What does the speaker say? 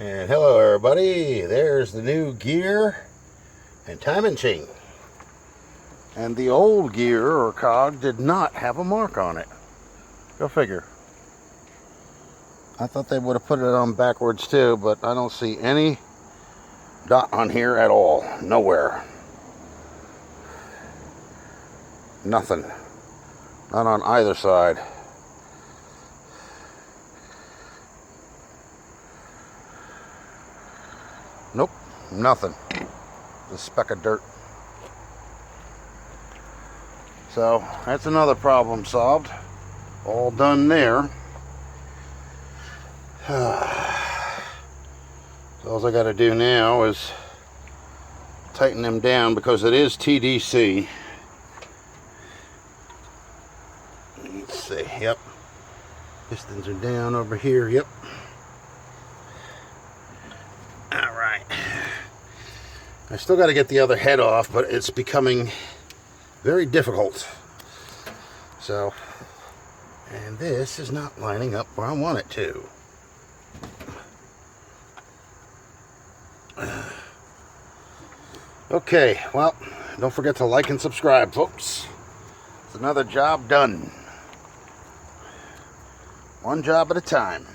And hello everybody, there's the new gear and timing chain. And the old gear or cog did not have a mark on it. Go figure. I thought they would have put it on backwards too, but I don't see any dot on here at all. Nowhere. Nothing. Not on either side. Nope, nothing. Just a speck of dirt. So that's another problem solved. All done there. So all I got to do now is tighten them down because it is TDC. Let's see, yep. Pistons are down over here, yep. Alright. I still got to get the other head off, but it's becoming very difficult. So, and this is not lining up where I want it to. Okay, well, don't forget to like and subscribe, folks. It's another job done. One job at a time.